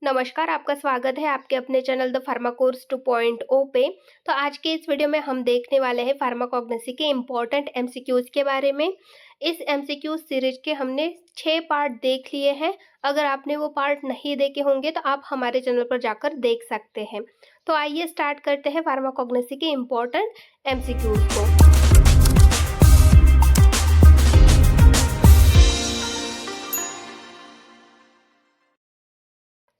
नमस्कार, आपका स्वागत है आपके अपने चैनल द फार्मा कोर्स 2.0 पे। तो आज के इस वीडियो में हम देखने वाले हैं फार्माकोग्नोसी के इम्पोर्टेंट एमसीक्यूज़ के बारे में। इस एमसीक्यू सीरीज के हमने 6 पार्ट देख लिए हैं। अगर आपने वो पार्ट नहीं देखे होंगे तो आप हमारे चैनल पर जाकर देख सकते हैं। तो आइए स्टार्ट करते हैं फार्माकोग्नोसी के इम्पोर्टेंट एमसीक्यूज़ को।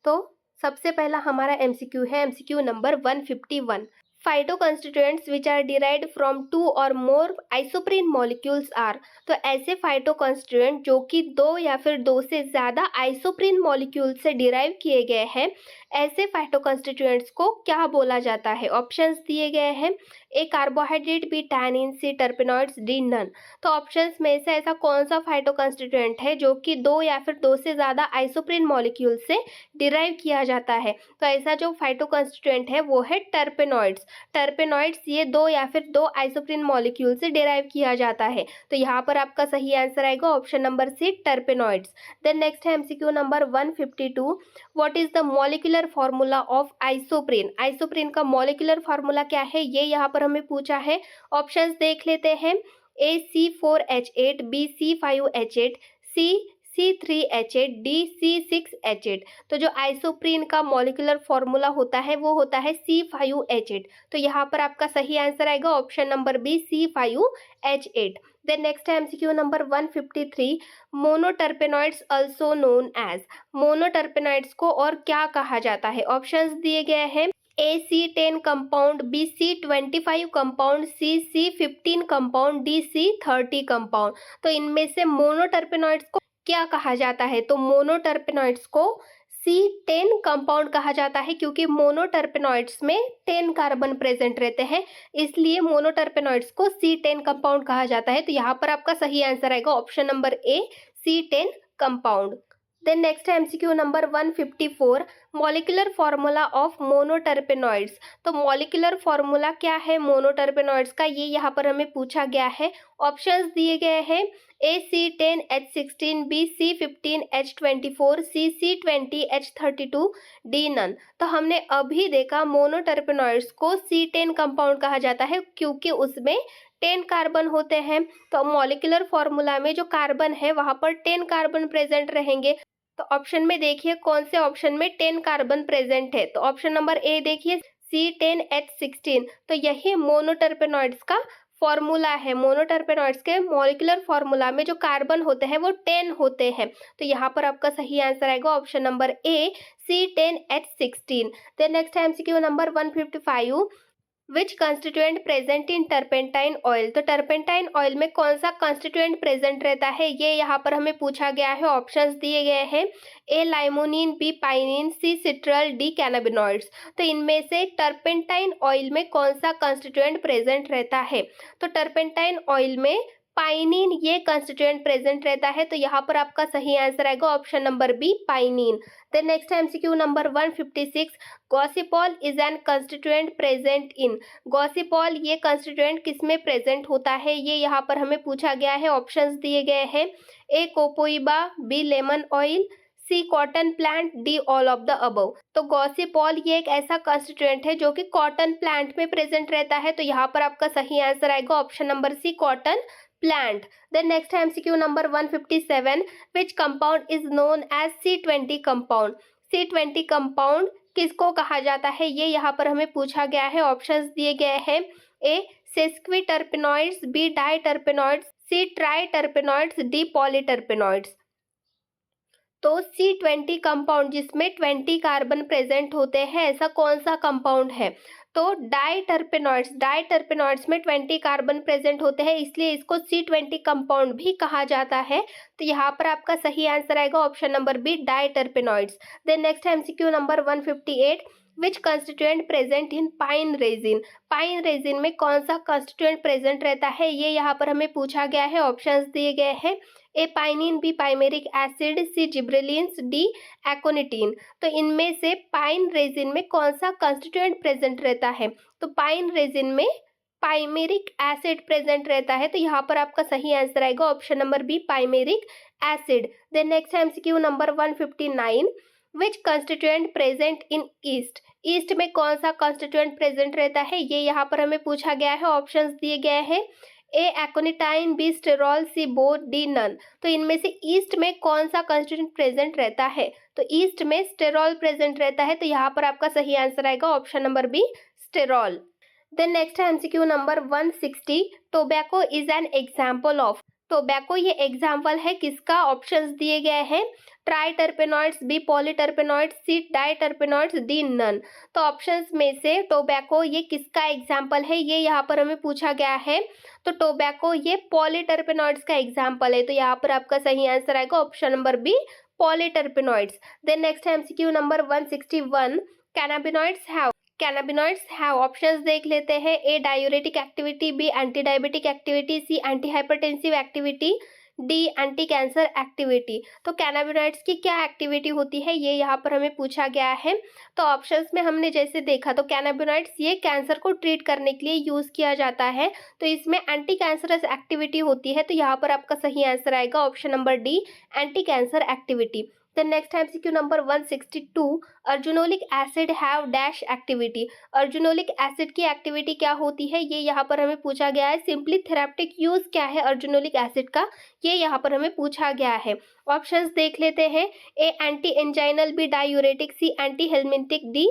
तो सबसे पहला हमारा एमसीक्यू है MCQ number 151। Phytoconstituents which are derived from 2 or more isoprene molecules are. तो ऐसे फाइटो कंस्टिट्यूएंट जो कि 2 या फिर 2 से ज़्यादा आइसोप्रीन मॉलिक्यूल से डिराइव किए गए हैं, ऐसे फाइटो कंस्टिट्यूएंट्स को क्या बोला जाता है? ऑप्शंस दिए गए हैं। ए कार्बोहाइड्रेट, बी टैनिन, सी टर्पेनॉइड्स, डी नन। तो ऑप्शंस में से ऐसा कौन सा फाइटो कंस्टिट्यूएंट है जो कि 2 या फिर 2 से ज़्यादा आइसोप्रीन मॉलिक्यूल से डिराइव किया जाता है? तो ऐसा जो फाइटो कंस्टिट्यूएंट है वो है टर्पेनॉइड्स। टर्पेनॉइड्स ये 2 या फिर 2 आइसोप्रीन मॉलिक्यूल से डिराइव किया जाता है। तो यहाँ पर आपका सही आंसर आएगा option number C, terpenoids. Then next है MCQ number 152। What is the molecular formula of isoprene? Isoprene का मॉलिक्यूलर फॉर्मूला क्या है, ये यहाँ पर हमें पूछा है। ऑप्शंस देख लेते हैं। ए C4H8, बी C5H8, सी C3H8, डी C6H8। तो जो आइसोप्रीन का मॉलिक्यूलर फॉर्मूला होता है वो होता है C5H8। तो यहाँ पर आपका सही आंसर आएगा option number B, C5H8। Then next है MCQ number 153। Monoterpenoids also known as. Monoterpenoids को और क्या कहा जाता है? ऑप्शंस दिए गए हैं। A C10 compound, B C25 compound, C C15 compound, D C30 compound. तो इनमें से मोनोटर्पेनॉइड्स को क्या कहा जाता है? तो मोनोटर्पेनॉइड्स को C10 कंपाउंड कहा जाता है क्योंकि मोनोटर्पेनॉइड्स में 10 कार्बन प्रेजेंट रहते हैं, इसलिए मोनोटर्पेनॉइड्स को C10 कंपाउंड कहा जाता है। तो यहाँ पर आपका सही आंसर आएगा option number A, C10 compound. Then next है MCQ number 154। Molecular formula of monoterpenoids. तो मॉलिक्यूलर फॉर्मूला क्या है मोनोटर्पेनॉइड्स का, ये यहाँ पर हमें पूछा गया है। ऑप्शंस दिए गए हैं। ए C10H16, बी C15H24, सी C20H32, डी नन। तो हमने अभी देखा मोनोटर्पेनॉइड्स को C10 कंपाउंड कहा जाता है क्योंकि उसमें 10 कार्बन होते हैं। तो मॉलिक्यूलर फॉर्मूला में जो कार्बन है वहाँ पर 10 कार्बन प्रेजेंट रहेंगे। तो ऑप्शन में देखिए कौन से ऑप्शन में 10 कार्बन प्रेजेंट है। तो ऑप्शन नंबर ए देखिए C10H16। तो यही मोनोटर्पेनॉइड्स का फॉर्मूला है। मोनोटर्पेनॉइड्स के मॉलिक्यूलर फॉर्मूला में जो कार्बन होते हैं वो 10 होते हैं। तो यहाँ पर आपका सही आंसर आएगा option number A, C10H16। Then next है MCQ number 155। Which constituent present in turpentine oil. तो टर्पेंटाइन ऑयल में कौन सा कंस्टिट्यूएंट प्रेजेंट रहता है, ये यहाँ पर हमें पूछा गया है। ऑप्शंस दिए गए हैं। ए लाइमोनिन, बी पाइनिन, सी सिट्रल, डी कैनाबिनॉइड्स। तो इनमें से टर्पेंटाइन ऑयल में कौन सा कंस्टिट्यूएंट प्रेजेंट रहता है? तो टर्पेंटाइन ऑयल में पाइनिन ये कंस्टिट्यूएंट प्रेजेंट रहता है। तो यहाँ पर आपका सही आंसर आएगा option number B, pinene. Then next है MCQ number 156। Gossypol is an constituent present in. Gossypol ये कंस्टिट्यूएंट किसमें प्रेजेंट होता है, ये यहाँ पर हमें पूछा गया है। ऑप्शंस दिए गए हैं। ए कोकोइबा, B lemon oil, C cotton plant, D all of the above. तो गॉसिपॉल ये एक ऐसा कंस्टिट्यूएंट है जो कि कॉटन प्लांट में प्रेजेंट रहता है। तो यहाँ पर आपका सही आंसर आएगा option number C, cotton plant. Then next है MCQ number 157। Which compound is known as C20 compound. C20 compound किसको कहा जाता है, ये यहाँ पर हमें पूछा गया है। ऑप्शंस दिए गए हैं। ए सेस्क्विटर्पेनॉइड्स, बी डाइटर्पेनॉइड्स, सी ट्राइटर्पेनॉइड्स, डी पॉलीटर्पेनॉइड्स। तो C20 कंपाउंड जिसमें 20 कार्बन प्रेजेंट होते हैं, ऐसा कौन सा कंपाउंड है? तो डाइटर्पेनॉइड्स। डाइटर्पेनॉइड्स में 20 कार्बन प्रेजेंट होते हैं, इसलिए इसको C20 कंपाउंड भी कहा जाता है। तो यहाँ पर आपका सही आंसर आएगा option number B, diterpenoids. Then next MCQ number 158। Which constituent present in pine resin. Pine resin में कौन सा कंस्टिट्यूएंट प्रेजेंट रहता है, ये यहाँ पर हमें पूछा गया है। ऑप्शंस दिए गए हैं। ए पाइनिन, बी पाइमेरिक एसिड, सी जिब्रेलिन्स, डी एक्ोनिटीन। तो इनमें से पाइन रेजिन में कौन सा कंस्टिट्यूएंट प्रेजेंट रहता है? तो पाइन रेजिन में पाइमेरिक एसिड प्रेजेंट रहता है। तो यहाँ पर आपका सही आंसर आएगा option number B, pimaric acid. Then next MCQ number 159। Which constituent present in yeast, yeast में कौन सा कंस्टिट्यूएंट प्रेजेंट रहता है, ये यहाँ पर हमें पूछा गया है। ऑप्शंस दिए गए हैं, ए एक्ोनिटाइन, B sterol, C both, D none. तो इनमें से ईस्ट में कौन सा कंस्टिट्यूएंट प्रेजेंट रहता है, तो ईस्ट में स्टेरॉल प्रेजेंट रहता है, तो यहाँ पर आपका सही आंसर आएगा option number B, sterol. Then next है MCQ number 160, tobacco is an example of, tobacco ये एग्जाम्पल है किसका, ऑप्शंस दिए गए हैं, triterpenoids, B polyterpenoids, C diterpenoids, D none. तो ऑप्शंस में से टोबैको ये किसका एग्जाम्पल है, ये यहाँ पर हमें पूछा गया है। तो टोबैको ये पॉलीटर्पेनॉइड्स का एग्जाम्पल है, तो यहाँ पर आपका सही आंसर आएगा option number B, polyterpenoids. Then next है MCQ number 161, cannabinoids have, options देख लेते हैं, A diuretic activity, B anti diabetic activity, C anti hypertensive activity, D anti cancer activity. तो कैनाबिनॉइड्स की क्या एक्टिविटी होती है, ये यहाँ पर हमें पूछा गया है। तो ऑप्शंस में हमने जैसे देखा, तो कैनाबिनॉइड्स ये कैंसर को ट्रीट करने के लिए यूज किया जाता है, तो इसमें एंटी कैंसरस एक्टिविटी होती है, तो यहाँ पर आपका सही आंसर आएगा option number D, anti cancer activity. Then next MCQ number 162, arjunolic acid have dash activity, arjunolic acid की एक्टिविटी क्या होती है, ये यहाँ पर हमें पूछा गया है। सिंपली थेराप्टिक यूज क्या है अर्जुनोलिक एसिड का, ये यहाँ पर हमें पूछा गया है। ऑप्शंस देख लेते हैं, ए एंटी एंजाइनल, बी डायूरेटिक, सी एंटी हेलमिंटिक, डी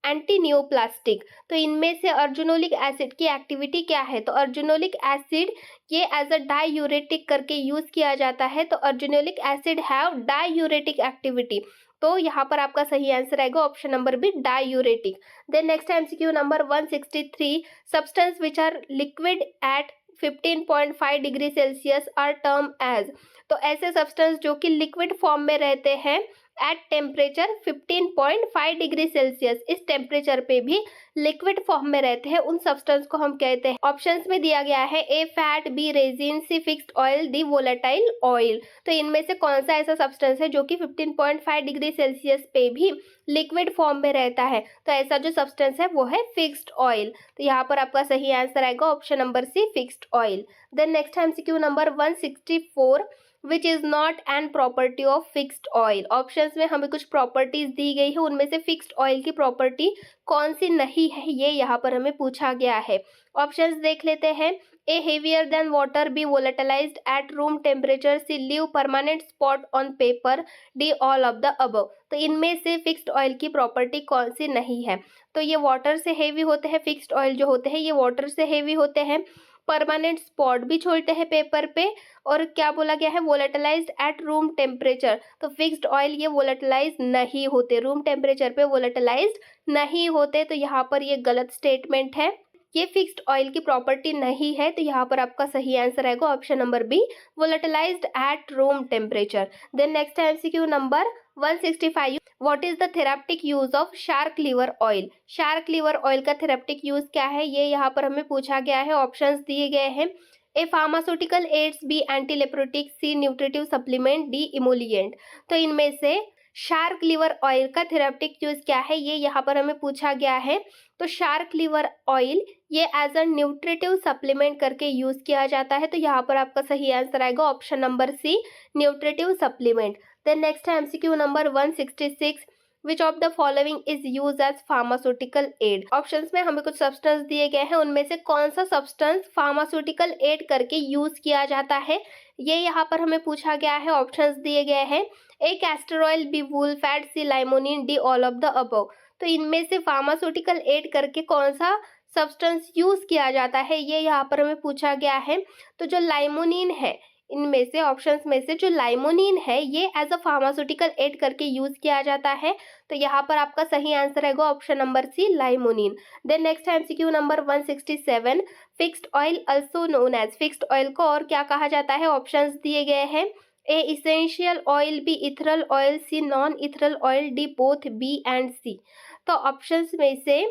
एंटी न्यूप्लास्टिक। तो इनमें से अर्जुनोलिक एसिड की एक्टिविटी क्या है, तो अर्जुनोलिक एसिड ये एज अ डायूरेटिक करके यूज किया जाता है, तो arjunolic acid have diuretic activity, तो यहाँ पर आपका सही आंसर आएगा option number B, diuretic. Then next MCQ number 163, substance which are liquid at 15.5 degree Celsius are term as, तो ऐसे सब्सटेंस जो कि लिक्विड फॉर्म में रहते हैं एट टेम्परेचर 15.5 डिग्री सेल्सियस, इस टेम्परेचर पे भी लिक्विड फॉर्म में रहते हैं, उन सब्सटेंस को हम कहते हैं। ऑप्शंस में दिया गया है, A fat, B resin, C fixed oil, D volatile oil. तो इनमें से कौन सा ऐसा सब्सटेंस है जो कि 15.5 डिग्री सेल्सियस पे भी लिक्विड फॉर्म में रहता है, तो ऐसा जो सब्सटेंस है वो है फिक्स्ड ऑयल। तो यहाँ पर आपका सही आंसर आएगा option number C, fixed oil. Then next MCQ number 164, which is not an property of fixed oil, options में हमें कुछ प्रॉपर्टीज दी गई है, उनमें से फिक्स्ड ऑयल की प्रॉपर्टी कौन सी नहीं है, ये यहाँ पर हमें पूछा गया है। ऑप्शंस देख लेते हैं, A heavier than water, B volatilized at room temperature, C leave permanent spot on paper, D all of the above. तो इनमें से फिक्स्ड ऑयल की प्रॉपर्टी कौन सी नहीं है, तो ये वाटर से हेवी होते हैं, फिक्स्ड ऑयल जो होते हैं ये वाटर से हेवी होते हैं, परमानेंट स्पॉट भी छोड़ते हैं पेपर पे, और क्या बोला गया है, वोलेटिलाइज्ड एट रूम टेम्परेचर, तो फिक्स्ड ऑयल ये वोलेटिलाइज नहीं होते, रूम टेम्परेचर पे वोलेटिलाइज्ड नहीं होते, तो यहाँ पर ये गलत स्टेटमेंट है, ये फिक्स्ड ऑयल की प्रॉपर्टी नहीं है, तो यहाँ पर आपका सही आंसर आएगा option number B, volatilized at room temperature. Then next MCQ number 165, what is the therapeutic use of shark liver oil, shark liver oil का थेराप्टिक यूज क्या है, ये यहाँ पर हमें पूछा गया है। ऑप्शंस दिए गए हैं, ए फार्मास्यूटिकल एड्स, बी एंटी लेप्रोटिक, सी न्यूट्रिटिव सप्लीमेंट, डी इमोलिएंट। तो इनमें से शार्क लीवर ऑयल का थेराप्टिक यूज क्या है, ये यहाँ पर हमें पूछा गया है। तो शार्क लीवर ऑयल ये एज अ न्यूट्रिटिव सप्लीमेंट करके यूज किया जाता है, तो यहाँ पर आपका सही आंसर आएगा option number C, nutritive supplement. Then next है MCQ number 166, which of the following is use as pharmaceutical aid, options में हमें कुछ सब्सटेंस दिए गए हैं, उनमें से कौन सा सब्सटेंस फार्मास्यूटिकल एड करके यूज किया जाता है, ये यहाँ पर हमें पूछा गया है। ऑप्शंस दिए गए हैं, A castor oil, B wool fat, C limonin, D all of the above. तो इनमें से फार्मास्यूटिकल एड करके कौन सा सब्सटेंस यूज किया जाता है, ये यहाँ पर हमें पूछा गया है। तो जो लाइमोनिन है, इनमें से ऑप्शंस में से जो लाइमोनिन है ये एज अ फार्मास्यूटिकल एड करके यूज किया जाता है, तो यहाँ पर आपका सही आंसर रहेगा option number C, limonin. Then next MCQ number 167, fixed oil also known as, fixed oil को और क्या कहा जाता है, ऑप्शंस दिए गए हैं, A essential oil, B ethereal oil, C non ethereal oil, D both B and C. तो ऑप्शंस में से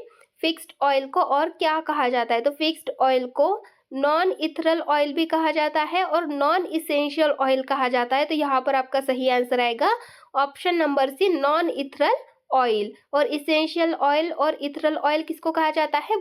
फिक्स्ड ऑयल को और क्या कहा जाता है, तो फिक्स्ड ऑयल को नॉन इथरल ऑयल भी कहा जाता है और नॉन इसेंशियल ऑयल कहा जाता है, तो यहाँ पर आपका सही आंसर आएगा option number C, non ethereal oil. और इसेंशियल ऑयल और इथरल ऑयल किसको कहा जाता है,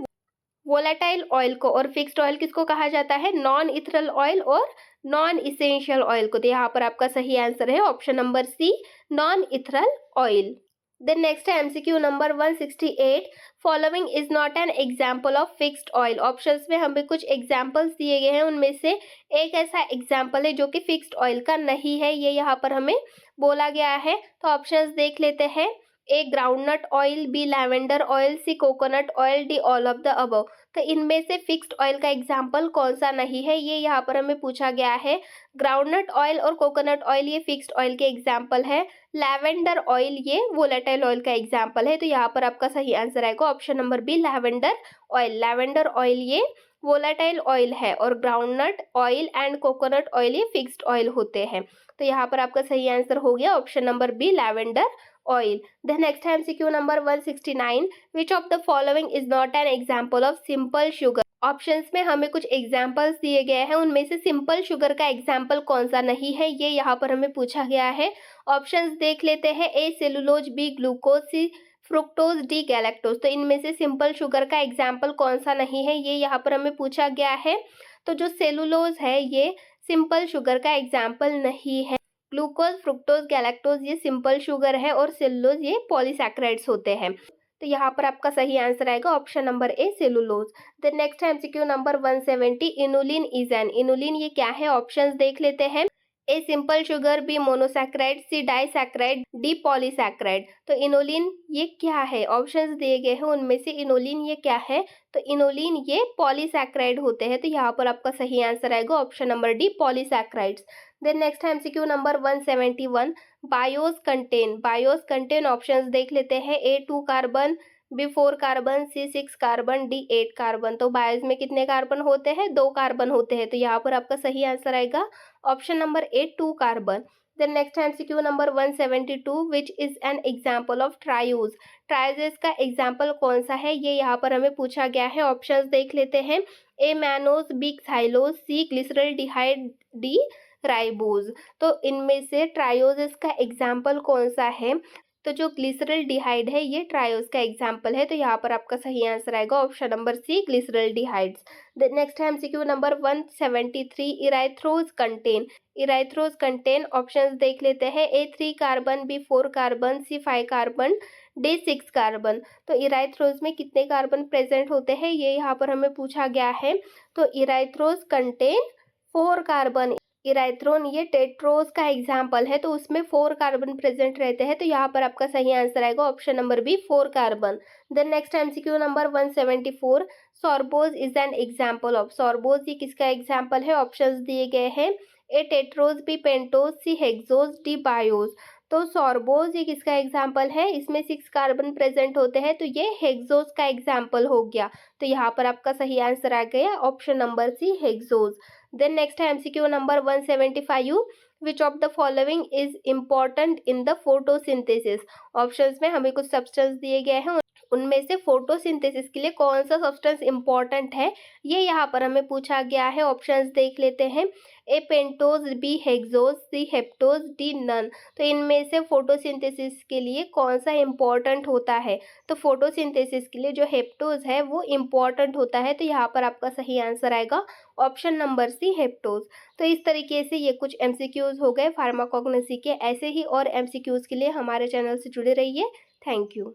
वोलेटाइल ऑयल को, और फिक्स्ड ऑयल किसको कहा जाता है, नॉन इथरल ऑयल और नॉन इसेंशियल ऑयल को। तो यहाँ पर आपका सही आंसर है option number C, non ethereal oil. Then next है MCQ number 168, following is not an example of fixed oil. Options में हमें कुछ एग्जाम्पल्स दिए गए हैं, उनमें से एक ऐसा एग्जाम्पल है जो कि फिक्स्ड ऑयल का नहीं है, ये यहाँ पर हमें बोला गया है। तो ऑप्शंस देख लेते हैं। A groundnut oil, B lavender oil, C coconut oil, D all of the above. तो इनमें से फिक्स्ड ऑयल का एग्जाम्पल कौन सा नहीं है, ये यहाँ पर हमें पूछा गया है। ग्राउंडनट ऑयल और कोकोनट ऑयल ये फिक्स्ड ऑयल के एग्जाम्पल है। लैवेंडर ऑयल ये वोलेटाइल ऑयल का एग्जाम्पल है। तो यहाँ पर आपका सही आंसर आएगा option number B, lavender oil. Lavender oil ये वोलेटाइल ऑयल है और groundnut oil and coconut oil ये फिक्स्ड ऑयल होते हैं। तो यहाँ पर आपका सही आंसर हो गया option number B, lavender oil. Then next है MCQ number 169, which of the following is not an example of simple sugar. Options में हमें कुछ एग्जाम्पल्स दिए गए हैं, उनमें से सिंपल शुगर का एग्जाम्पल कौन सा नहीं है, ये यहाँ पर हमें पूछा गया है। ऑप्शंस देख लेते हैं। ए सेलुलोज, बी ग्लूकोज, सी फ्रुक्टोज, डी गैलेक्टोज। तो इनमें से सिंपल शुगर का एग्जाम्पल कौन सा नहीं है, ये यहाँ पर हमें पूछा गया है। तो जो सेलुलोज है ये सिंपल शुगर का एग्जाम्पल नहीं है। ग्लूकोज, फ्रुक्टोज, गैलेक्टोज ये सिंपल शुगर है और सेलुलोज ये पॉलीसैकेराइड्स होते हैं। तो यहाँ पर आपका सही आंसर आएगा option number A, cellulose. Then next है MCQ number 170, inulin is an. Inulin ये क्या है, ऑप्शंस देख लेते हैं। A simple sugar, B monosaccharide, C disaccharide, D polysaccharide. तो इनोलिन ये क्या है, ऑप्शंस दिए गए हैं, उनमें से इनोलिन ये क्या है। तो इनोलिन ये पॉलीसैकेराइड होते हैं। तो यहाँ पर आपका सही आंसर आएगा option number D, polysaccharides. Then next है MCQ number 171, biose contain. Biose contain options देख लेते हैं। A 2 carbon, B 4 carbon, C 6 carbon, D 8 carbon. तो बायोस में कितने कार्बन होते हैं, 2 कार्बन होते हैं। तो यहाँ पर आपका सही आंसर आएगा option number A, 2 carbon. Then next MCQ number 172, which is an example of triose. Trioses का एग्जाम्पल कौन सा है, ये यहाँ पर हमें पूछा गया है। ऑप्शंस देख लेते हैं। ए मैनोज, बी थाइलोज, सी ग्लिसरल्डिहाइड, डी राइबोज। तो इनमें से ट्रायोजेस का एग्जाम्पल कौन सा है। तो जो ग्लिसरल्डिहाइड है ये ट्रायोज का एग्जाम्पल है। तो यहाँ पर आपका सही आंसर आएगा option number C, glyceraldehydes. Next है MCQ number 173, erythrose contain. Erythrose contain options देख लेते हैं। A 3 carbon, B 4 carbon, C 5 carbon, D 6 carbon. तो इराइथ्रोज में कितने कार्बन प्रेजेंट होते हैं, ये यहाँ पर हमें पूछा गया है। तो इराइथ्रोज कंटेन 4 कार्बन। इराइथ्रोन ये टेट्रोज का एग्जाम्पल है, तो उसमें 4 कार्बन प्रेजेंट रहते हैं। तो यहाँ पर आपका सही आंसर आएगा option number B, 4 carbon. Then next MCQ number 174, sorbose is an example of. Sorbose ये किसका एग्जाम्पल है, ऑप्शंस दिए गए हैं। A tetrose, B pentose, C hexose, D biose. तो सॉर्बोज ये किसका एग्जाम्पल है, इसमें 6 कार्बन प्रेजेंट होते हैं। तो ये हेक्सोज का एग्जाम्पल हो गया। तो यहाँ पर आपका सही आंसर आ गया option number C, hexose. Then next है MCQ number 175, which of the following is important in the photosynthesis. Options में हमें कुछ सब्सटेंस दिए गए हैं, उनमें से फोटोसिंथेसिस के लिए कौन सा सब्सटेंस इंपॉर्टेंट है, ये यहाँ पर हमें पूछा गया है। ऑप्शंस देख लेते हैं। ए पेंटोज, बी हेक्सोज, सी हेप्टोज, डी नन। तो इनमें से फोटोसिंथेसिस के लिए कौन सा इंपॉर्टेंट होता है। तो फोटोसिंथेसिस के लिए जो हेप्टोज है वो इंपॉर्टेंट होता है। तो यहाँ पर आपका सही आंसर आएगा ऑप्शन नंबर सी, हेप्टोज। तो इस तरीके से ये कुछ एमसीक्यूज हो गए फार्माकोग्नोसी के। ऐसे ही और एमसीक्यूज के लिए हमारे चैनल से जुड़े रहिए। Thank you.